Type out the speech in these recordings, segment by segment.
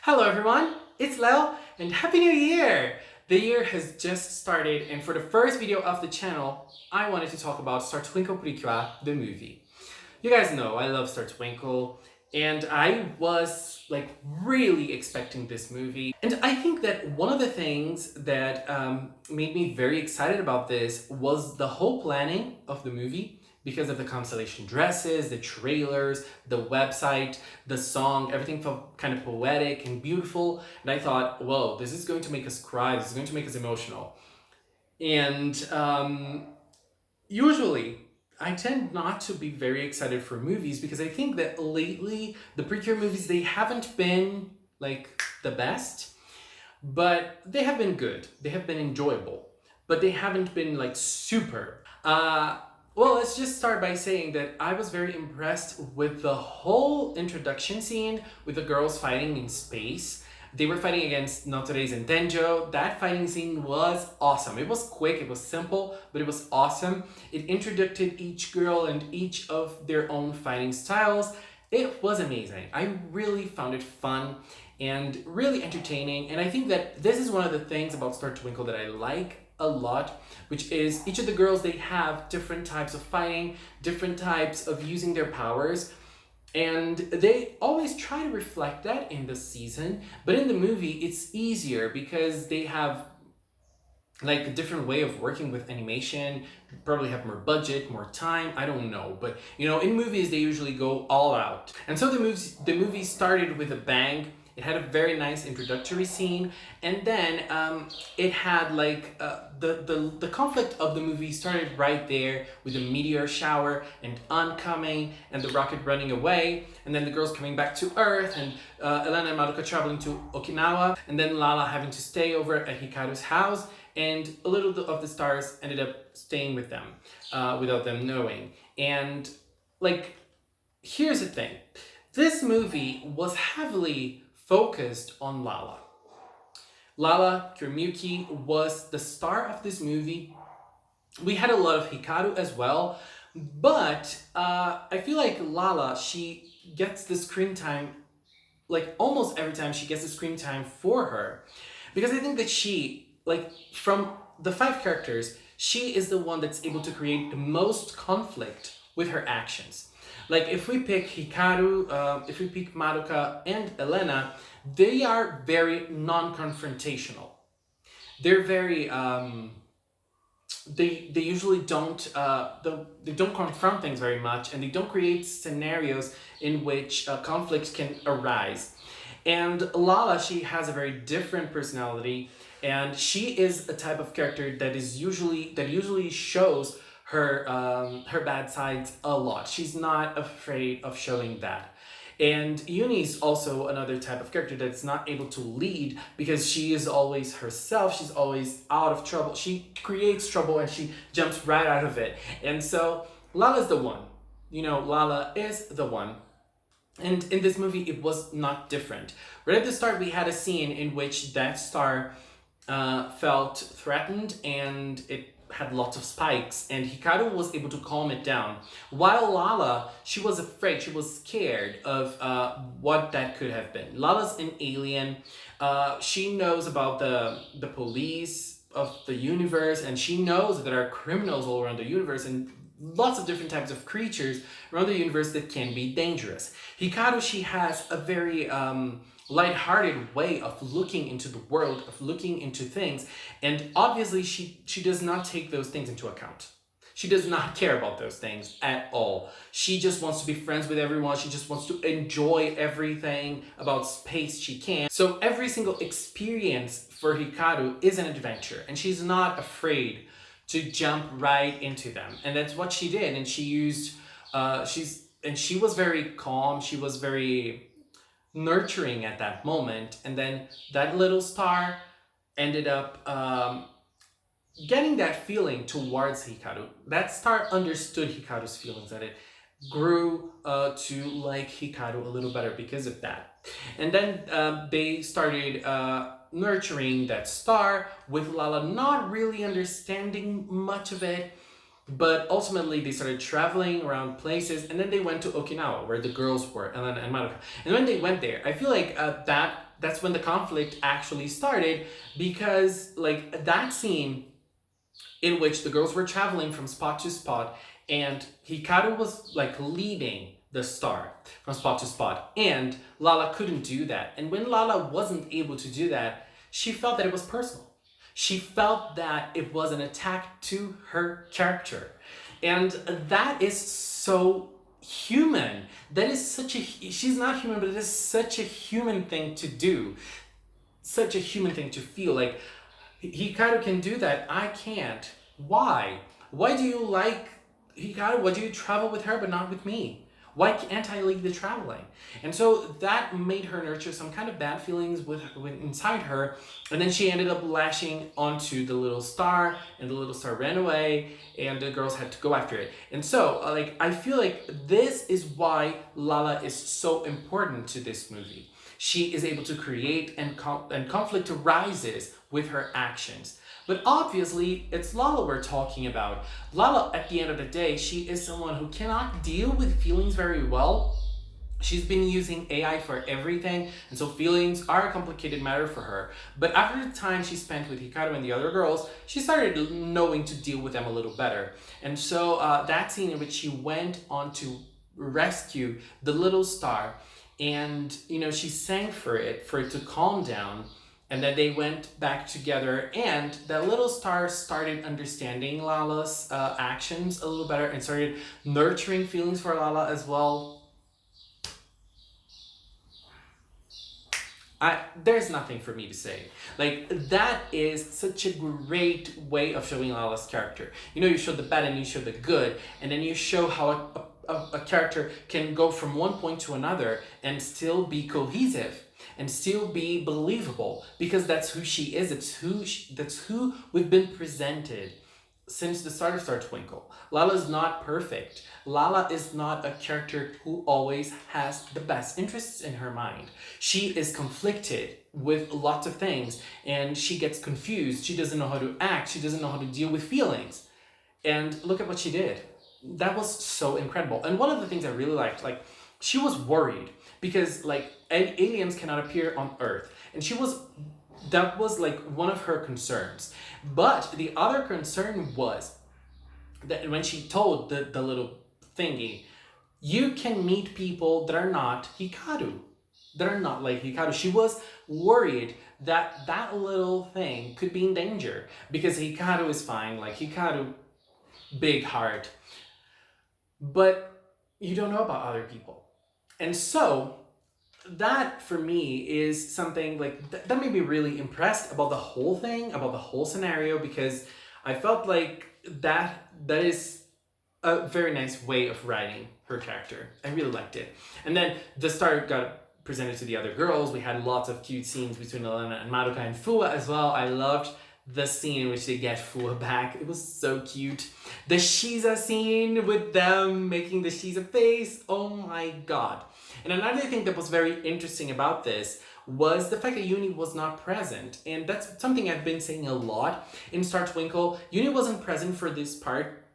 Hello everyone, it's Lel and Happy New Year! The year has just started and for the first video of the channel, I wanted to talk about Star Twinkle Precure, the movie. You guys know I love Star Twinkle and I was really expecting this movie. And I think that one of the things that made me very excited about this was the whole planning of the movie because of the Constellation dresses, the trailers, the website, the song, everything felt kind of poetic and beautiful. And I thought, whoa, this is going to make us cry, this is going to make us emotional. And usually, I tend not to be very excited for movies because I think that lately, the Precure movies, they haven't been the best, but they have been good. They have been enjoyable, but they haven't been super. Well, let's just start by saying that I was very impressed with the whole introduction scene with the girls fighting in space. They were fighting against Notoreis and Tenjo. That fighting scene was awesome. It was quick, it was simple, but it was awesome. It introduced each girl and each of their own fighting styles. It was amazing. I really found it fun and really entertaining. And I think that this is one of the things about Star Twinkle that I like a lot, which is each of the girls, they have different types of fighting, different types of using their powers, and they always try to reflect that in the season, but in the movie it's easier because they have a different way of working with animation, probably have more budget, more time, I don't know, but in movies they usually go all out. And so the movie started with a bang. It had a very nice introductory scene, and then it had the conflict of the movie started right there with the meteor shower and oncoming and the rocket running away, and then the girls coming back to Earth, and Elena and Madoka traveling to Okinawa, and then Lala having to stay over at Hikaru's house, and a little of the stars ended up staying with them without them knowing. And here's the thing. This movie was heavily focused on Lala. Lala Kirimyuki was the star of this movie. We had a lot of Hikaru as well, but I feel like Lala, she gets the screen time, almost every time she gets the screen time for her. Because I think that she, from the 5 characters, she is the one that's able to create the most conflict with her actions. If we pick Hikaru, if we pick Madoka and Elena, they are very non-confrontational. They're very, they usually don't, they don't confront things very much, and they don't create scenarios in which conflicts can arise. And Lala, she has a very different personality, and she is a type of character that usually shows her bad sides a lot. She's not afraid of showing that. And Yuni's also another type of character that's not able to lead because she is always herself. She's always out of trouble. She creates trouble and she jumps right out of it. And so Lala's the one. Lala is the one. And in this movie, it was not different. Right at the start, we had a scene in which Death Star felt threatened and it had lots of spikes, and Hikaru was able to calm it down. While Lala, she was afraid, she was scared of what that could have been. Lala's an alien. She knows about the police of the universe, and she knows that there are criminals all around the universe and lots of different types of creatures around the universe that can be dangerous. Hikaru, she has a very lighthearted way of looking into the world, of looking into things, and obviously she does not take those things into account. She does not care about those things at all. She just wants to be friends with everyone. She just wants to enjoy everything about space she can. So every single experience for Hikaru is an adventure, and she's not afraid to jump right into them. And that's what she did, and she used she was very calm, she was very nurturing at that moment, and then that little star ended up getting that feeling towards Hikaru. That star understood Hikaru's feelings, and it grew to like Hikaru a little better because of that. And then they started nurturing that star with Lala not really understanding much of it. But ultimately, they started traveling around places, and then they went to Okinawa, where the girls were, Elena and Madoka. And when they went there, I feel like that that's when the conflict actually started, because like that scene in which the girls were traveling from spot to spot, and Hikaru was like leading the star from spot to spot, and Lala couldn't do that. And when Lala wasn't able to do that, she felt that it was personal. She felt that it was an attack to her character. And that is so human. That is such a, she's not human, but it is such a human thing to do. Such a human thing to feel. Like, Hikaru can do that, I can't. Why? Why do you like Hikaru? Why do you travel with her but not with me? Why can't I lead the traveling? And so that made her nurture some kind of bad feelings with inside her. And then she ended up lashing onto the little star, and the little star ran away, and the girls had to go after it. And so, like, I feel like this is why Lala is so important to this movie. She is able to create, and conflict arises with her actions. But obviously, it's Lala we're talking about. Lala, at the end of the day, she is someone who cannot deal with feelings very well. She's been using AI for everything, and so feelings are a complicated matter for her. But after the time she spent with Hikaru and the other girls, she started knowing to deal with them a little better. And so that scene in which she went on to rescue the little star, and she sang for it to calm down, and then they went back together, and that little star started understanding Lala's actions a little better and started nurturing feelings for Lala as well. There's nothing for me to say. Like, that is such a great way of showing Lala's character. You show the bad and you show the good, and then you show how a character can go from one point to another and still be cohesive and still be believable, because that's who she is. That's who we've been presented since the start of Star Twinkle. Lala's not perfect. Lala is not a character who always has the best interests in her mind. She is conflicted with lots of things, and she gets confused. She doesn't know how to act. She doesn't know how to deal with feelings. And look at what she did. That was so incredible. And one of the things I really liked, like, she was worried because, like, aliens cannot appear on Earth. And that was like one of her concerns. But the other concern was that when she told the little thingy, you can meet people that are not Hikaru, that are not like Hikaru. She was worried that that little thing could be in danger, because Hikaru is fine, like Hikaru, big heart. But you don't know about other people. And so that for me is something like that made me really impressed about the whole thing, about the whole scenario, because I felt like that is a very nice way of writing her character. I really liked it. And then the star got presented to the other girls. We had lots of cute scenes between Elena and Madoka and Fua as well. I loved the scene in which they get Fua back. It was so cute. The Shiza scene with them making the Shiza face. Oh my god. And another thing that was very interesting about this was the fact that Uni was not present. And that's something I've been saying a lot in Star Twinkle. Uni wasn't present for this part.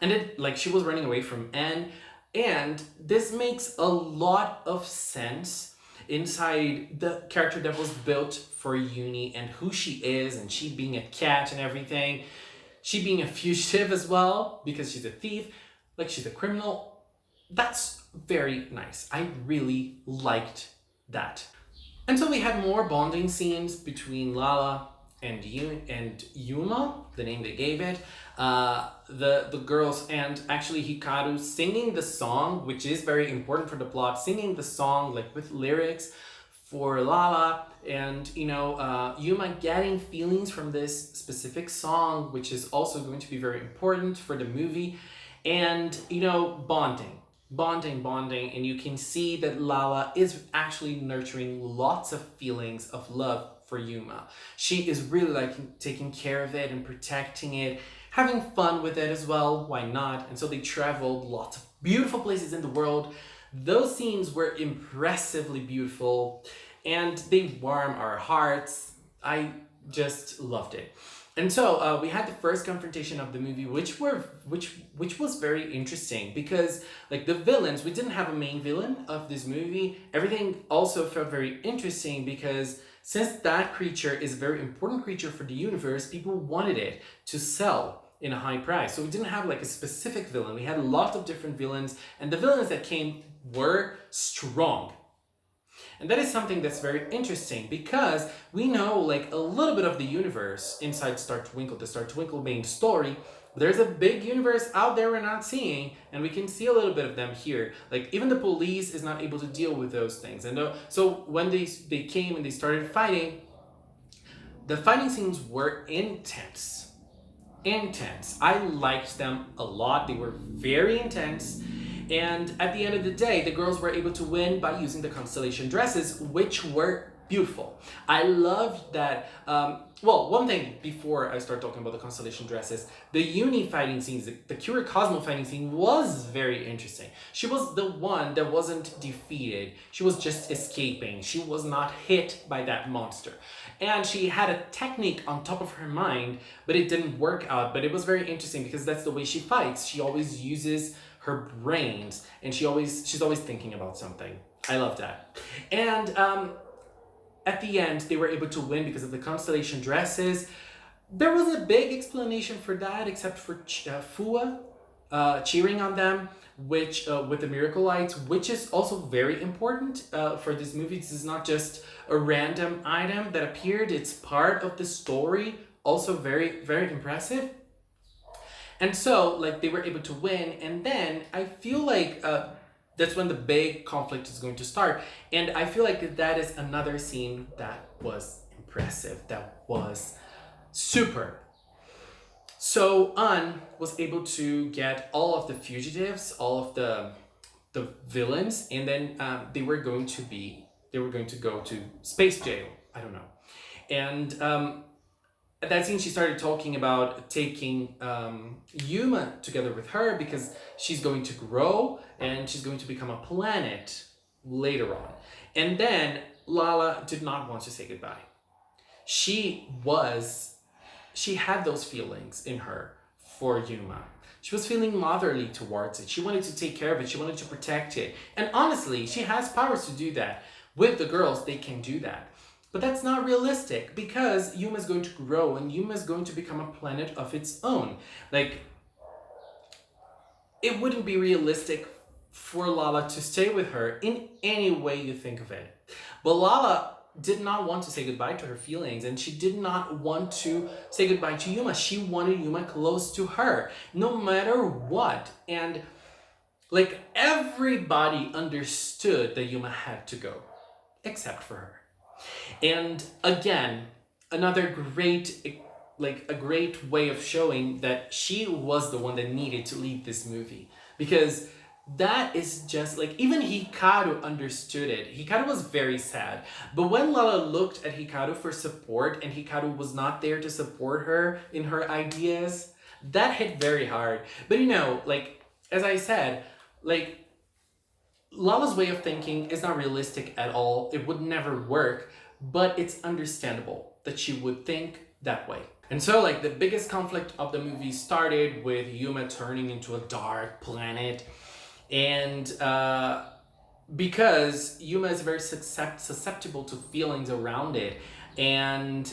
And she was running away from N. And this makes a lot of sense inside the character that was built for Uni and who she is, and she being a cat and everything. She being a fugitive as well, because she's a thief, like she's a criminal. That's very nice. I really liked that. And so we had more bonding scenes between Lala and Yuma, the name they gave it. The girls, and actually Hikaru singing the song, which is very important for the plot, singing the song like with lyrics for Lala, and Yuma getting feelings from this specific song, which is also going to be very important for the movie, and bonding, and you can see that Lala is actually nurturing lots of feelings of love for Yuma. She is really taking care of it and protecting it, having fun with it as well. Why not? And so they traveled lots of beautiful places in the world. Those scenes were impressively beautiful, and they warm our hearts. I just loved it. And so we had the first confrontation of the movie, which was very interesting because like the villains, we didn't have a main villain of this movie. Everything also felt very interesting because since that creature is a very important creature for the universe, people wanted it to sell in a high price. So we didn't have like a specific villain. We had a lot of different villains, and the villains that came were strong. And that is something that's very interesting because we know like a little bit of the universe inside Star Twinkle, the Star Twinkle main story. There's a big universe out there we're not seeing, and we can see a little bit of them here. Like even the police is not able to deal with those things. And so when they came and they started fighting, the fighting scenes were intense. Intense. I liked them a lot. They were very intense. And at the end of the day, the girls were able to win by using the Constellation dresses, which were beautiful. I loved that. Well, one thing before I start talking about the Constellation dresses, the Uni fighting scenes, the Cure Cosmo fighting scene was very interesting. She was the one that wasn't defeated. She was just escaping. She was not hit by that monster. And she had a technique on top of her mind, but it didn't work out. But it was very interesting because that's the way she fights. She always uses her brains, and she's always thinking about something. I love that. And at the end, they were able to win because of the Constellation dresses. There was a big explanation for that, except for Fua cheering on them, which with the Miracle Lights, which is also very important for this movie. This is not just a random item that appeared; it's part of the story. Also, very, very impressive. And so, like, they were able to win, and then I feel like that's when the big conflict is going to start. And I feel like that is another scene that was impressive, that was super. So An was able to get all of the fugitives, all of the villains, and then they were going to go to space jail. I don't know, and. At that scene, she started talking about taking Yuma together with her because she's going to grow and she's going to become a planet later on. And then Lala did not want to say goodbye. She had those feelings in her for Yuma. She was feeling motherly towards it. She wanted to take care of it. She wanted to protect it. And honestly, she has powers to do that. With the girls, they can do that. But that's not realistic because Yuma is going to grow and Yuma is going to become a planet of its own. Like, it wouldn't be realistic for Lala to stay with her in any way you think of it. But Lala did not want to say goodbye to her feelings, and she did not want to say goodbye to Yuma. She wanted Yuma close to her, no matter what. And like everybody understood that Yuma had to go, except for her. And again, another great, like a great way of showing that she was the one that needed to lead this movie. Because that is just like, even Hikaru understood it. Hikaru was very sad. But when Lala looked at Hikaru for support and Hikaru was not there to support her in her ideas, that hit very hard. But you know, like, as I said, like, Lala's way of thinking is not realistic at all. It would never work, but it's understandable that she would think that way. And so, like, the biggest conflict of the movie started with Yuma turning into a dark planet. And because Yuma is very susceptible to feelings around it. And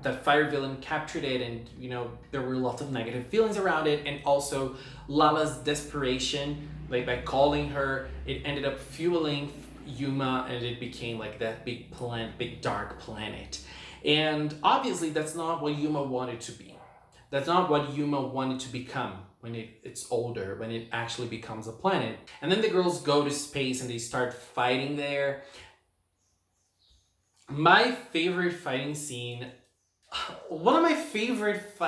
that fire villain captured it, and you know there were lots of negative feelings around it, and also Lala's desperation, like by calling her, it ended up fueling Yuma, and it became like that big dark planet. And obviously that's not what Yuma wanted to be. That's not what Yuma wanted to become when it's older, when it actually becomes a planet. And then the girls go to space and they start fighting there. My favorite fighting scene, one of my favorite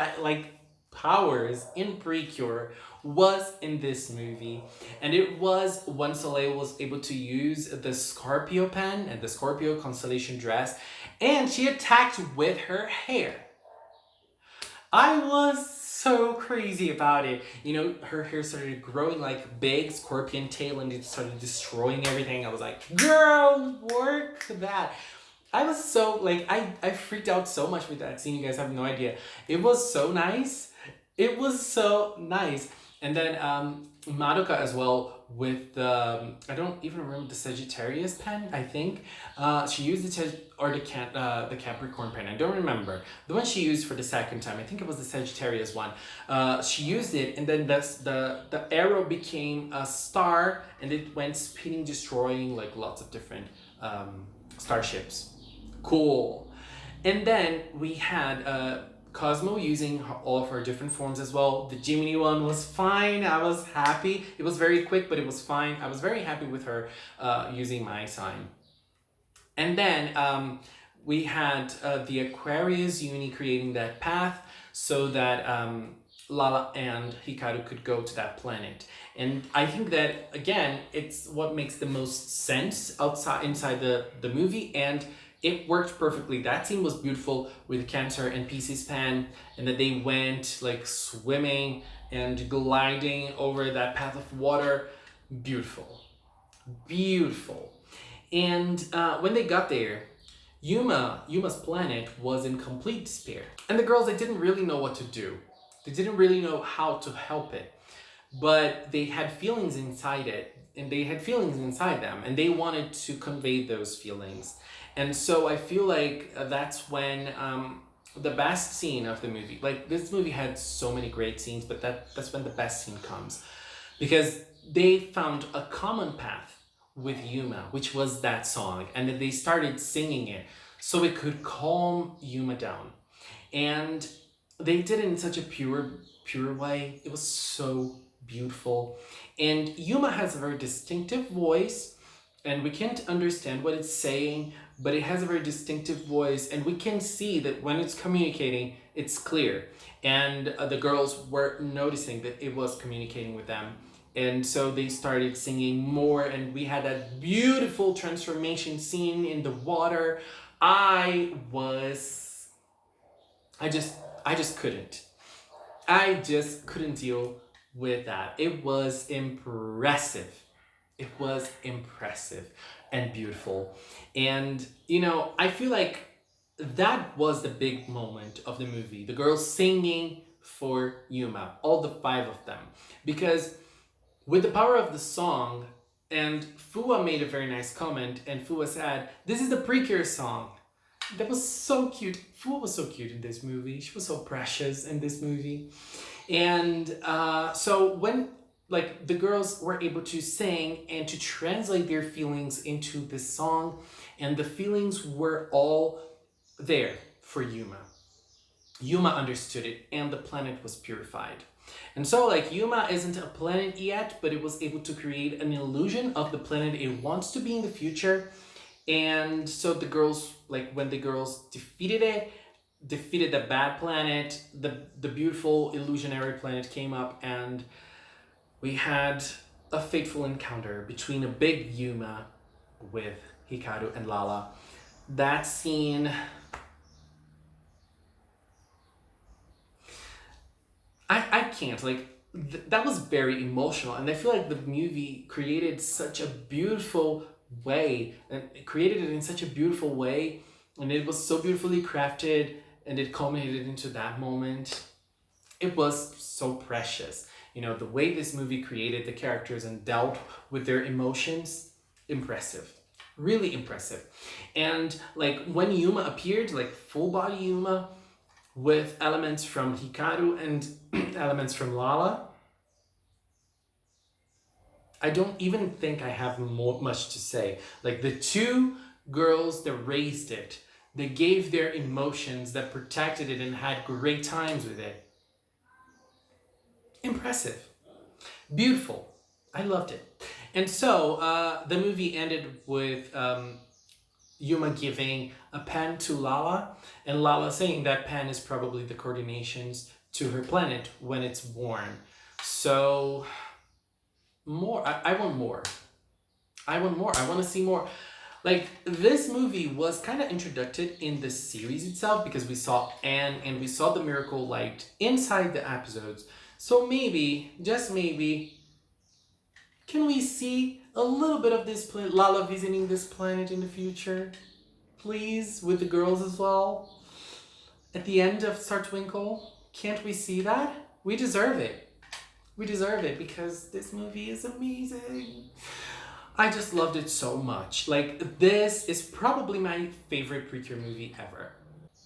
powers in Precure was in this movie, and it was when Soleil was able to use the Scorpio pen and the Scorpio Constellation dress, and she attacked with her hair. I was so crazy about it. You know, her hair started growing like big scorpion tail and it started destroying everything. I was like, girl, work that. I was so like I freaked out so much with that scene. You guys have no idea. It was so nice. It was so nice. And then Madoka as well with the I don't even remember the Sagittarius pen. I think she used the Capricorn pen. I don't remember the one she used for the second time. I think it was the Sagittarius one. She used it, and then the arrow became a star, and it went spinning, destroying like lots of different starships. Cool. And then we had Cosmo using all of her different forms as well. The Jiminy one was fine. I was happy. It was very quick, but it was fine. I was very happy with her using my sign. And then we had the Aquarius Uni creating that path so that Lala and Hikaru could go to that planet. And I think that, again, it's what makes the most sense inside the movie, and it worked perfectly. That scene was beautiful with Cancer and Pisces Pan, and that they went like swimming and gliding over that path of water. Beautiful. Beautiful. And when they got there, Yuma's planet was in complete despair. And the girls, they didn't really know what to do. They didn't really know how to help it. But they had feelings inside it, and they had feelings inside them, and they wanted to convey those feelings. And so I feel like that's when the best scene of the movie, like this movie had so many great scenes, but that's when the best scene comes. Because they found a common path with Yuma, which was that song, and then they started singing it so it could calm Yuma down. And they did it in such a pure way. It was so beautiful. And Yuma has a very distinctive voice, and we can't understand what it's saying, but it has a very distinctive voice, and we can see that when it's communicating, it's clear. And the girls were noticing that it was communicating with them. And so they started singing more, and we had that beautiful transformation scene in the water. I just couldn't. I just couldn't deal with that. It was impressive. It was impressive and beautiful. And, you know, I feel like that was the big moment of the movie. The girls singing for Yuma, all the 5 of them. Because with the power of the song, and Fua made a very nice comment, and Fua said, "This is the Precure song." That was so cute. Fua was so cute in this movie. She was so precious in this movie. And so when like the girls were able to sing and to translate their feelings into this song, and the feelings were all there for Yuma. Yuma understood it, and the planet was purified. And so like Yuma isn't a planet yet, but it was able to create an illusion of the planet it wants to be in the future. And so the girls, like when the girls defeated the bad planet, the beautiful illusionary planet came up, and we had a fateful encounter between a big Yuma with Hikaru and Lala. That scene, I can't, like, that was very emotional, and I feel like the movie created such a beautiful way, and it created it in such a beautiful way, and it was so beautifully crafted, and it culminated into that moment. It was so precious. You know, the way this movie created the characters and dealt with their emotions, impressive. Really impressive. And like when Yuma appeared, like full body Yuma, with elements from Hikaru and elements from Lala, I don't even think I have much to say. Like the 2 girls that raised it, they gave their emotions, that protected it, and had great times with it. Impressive. Beautiful. I loved it. And so the movie ended with Yuma giving a pen to Lala, and Lala saying that pen is probably the coordinations to her planet when it's born. So more. I want more. I want more. I want to see more. Like, this movie was kind of introduced in the series itself, because we saw Anne and we saw the miracle light inside the episodes. So maybe, just maybe, can we see a little bit of this planet, Lala visiting this planet in the future? please, with the girls as well. At the end of Star Twinkle, can't we see that? We deserve it. We deserve it because this movie is amazing. I just loved it so much. Like, this is probably my favorite Precure movie ever.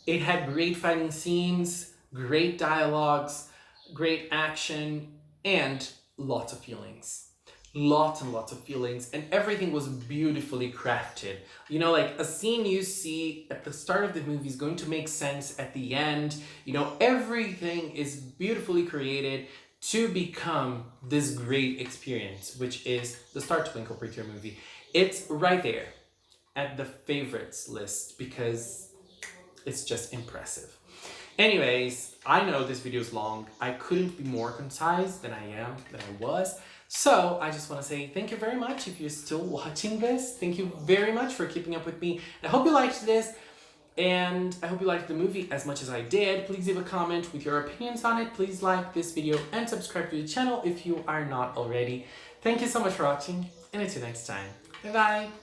It had great fighting scenes, great dialogues, great action, and lots of feelings. Lots and lots of feelings, and everything was beautifully crafted. You know, like a scene you see at the start of the movie is going to make sense at the end. You know, everything is beautifully created to become this great experience, which is the Star Twinkle Precure movie. It's right there at the favorites list because it's just impressive. Anyways, I know this video is long. I couldn't be more concise than I was. So I just want to say thank you very much if you're still watching this. Thank you very much for keeping up with me. I hope you liked this, and I hope you liked the movie as much as I did. Please leave a comment with your opinions on it. Please like this video and subscribe to the channel if you are not already. Thank you so much for watching, and until next time. Bye bye.